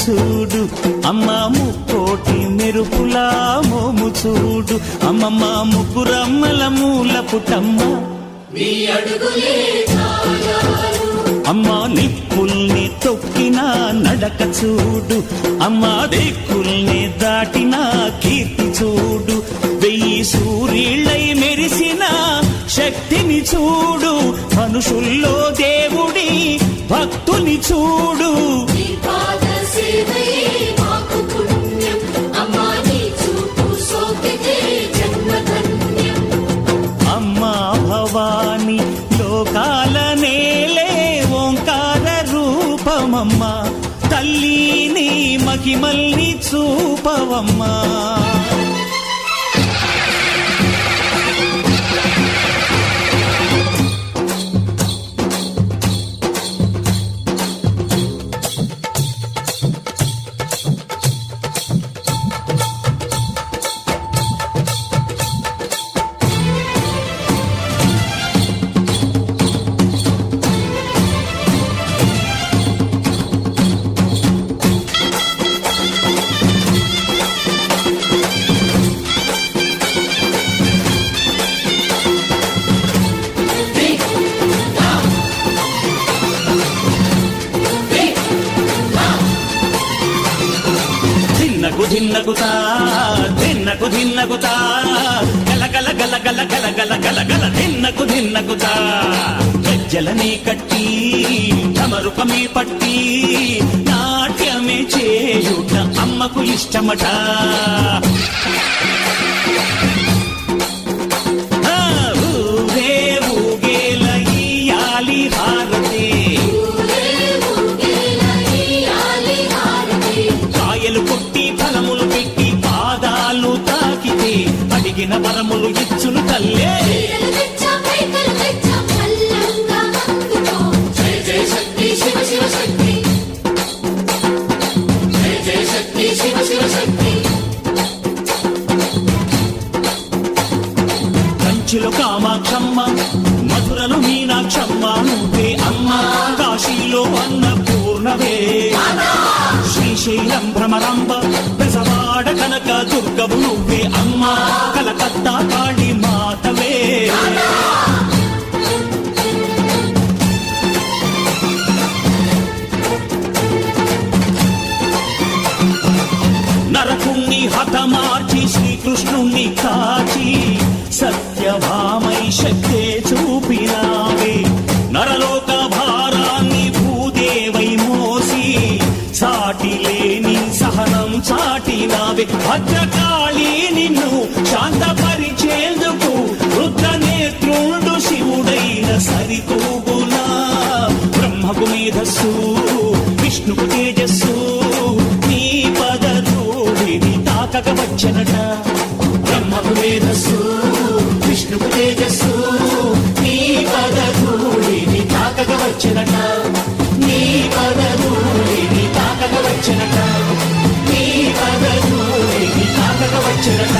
చూడు అమ్మ ముక్కోటి మెరుపుల మోము చూడు అమ్మమ్మ ముగ్గురమ్మల మూల పుటమ్మ అమ్మ నిప్పుల్ని తొక్కిన నడక చూడు అమ్మ దిక్కుల్ని దాటిన కీర్తి చూడు 1000 సూర్యుళ్ళై మెరిసిన శక్తిని చూడు మనుషుల్లో దేవుడి భక్తుని చూడు అమ్మా భవాని లోకాల నేలే ఓంకార రూపమమ్మా తల్లిని మహిమల్ని చూపవమ్మా ధిన్నగుతా ధిన్నగుతా గల గల గల గల గల గల గల గల ధిన్నగుతా గజ్జలనే కట్టి తమరుపమే పట్టి నాట్యమే చేయుట అమ్మకు ఇష్టమట ఊరే ఊగేల ఇయ్యాలి హారతే కాయలు కొట్టి ఫలములు పెట్టి పాదాలు తాకితే అడిగిన వరములు ఇచ్చును తల్లే కంచిలో కామాక్షమ్మ మధురలో మీనాక్షమ్మ నువ్వే అమ్మ కాశీలో అన్నపూర్ణవే శ్రీశైలం భ్రమరాంబ బెజవాడ కనక దుర్గవు నువ్వే అమ్మ కలకత్తా కాళీ మాతవే నరకుణ్ణి హతమార్చి శ్రీకృష్ణుణ్ణి కాచి సత్యభామై శక్తే చూపినావే నరలోక భారాన్ని భూదేవై మోసి సాటి లేని సహనం చాటినావే భద్రకాళి నిన్ను శాంతపరిచేందుకు రుద్రనేత్రుండు శివుడైన సరితూగునా బ్రహ్మకు మేధస్సు విష్ణుకు తేజస్సు నీ పదధూళిని తాకక వచ్చనట బ్రహ్మకు మేధస్సు విష్ణుకు తేజస్సు నీ పదధూళిని తాకక వచ్చనట నీ పదధూళిని తాకక వచ్చనట నీ పదధూళిని తాకక వచ్చనట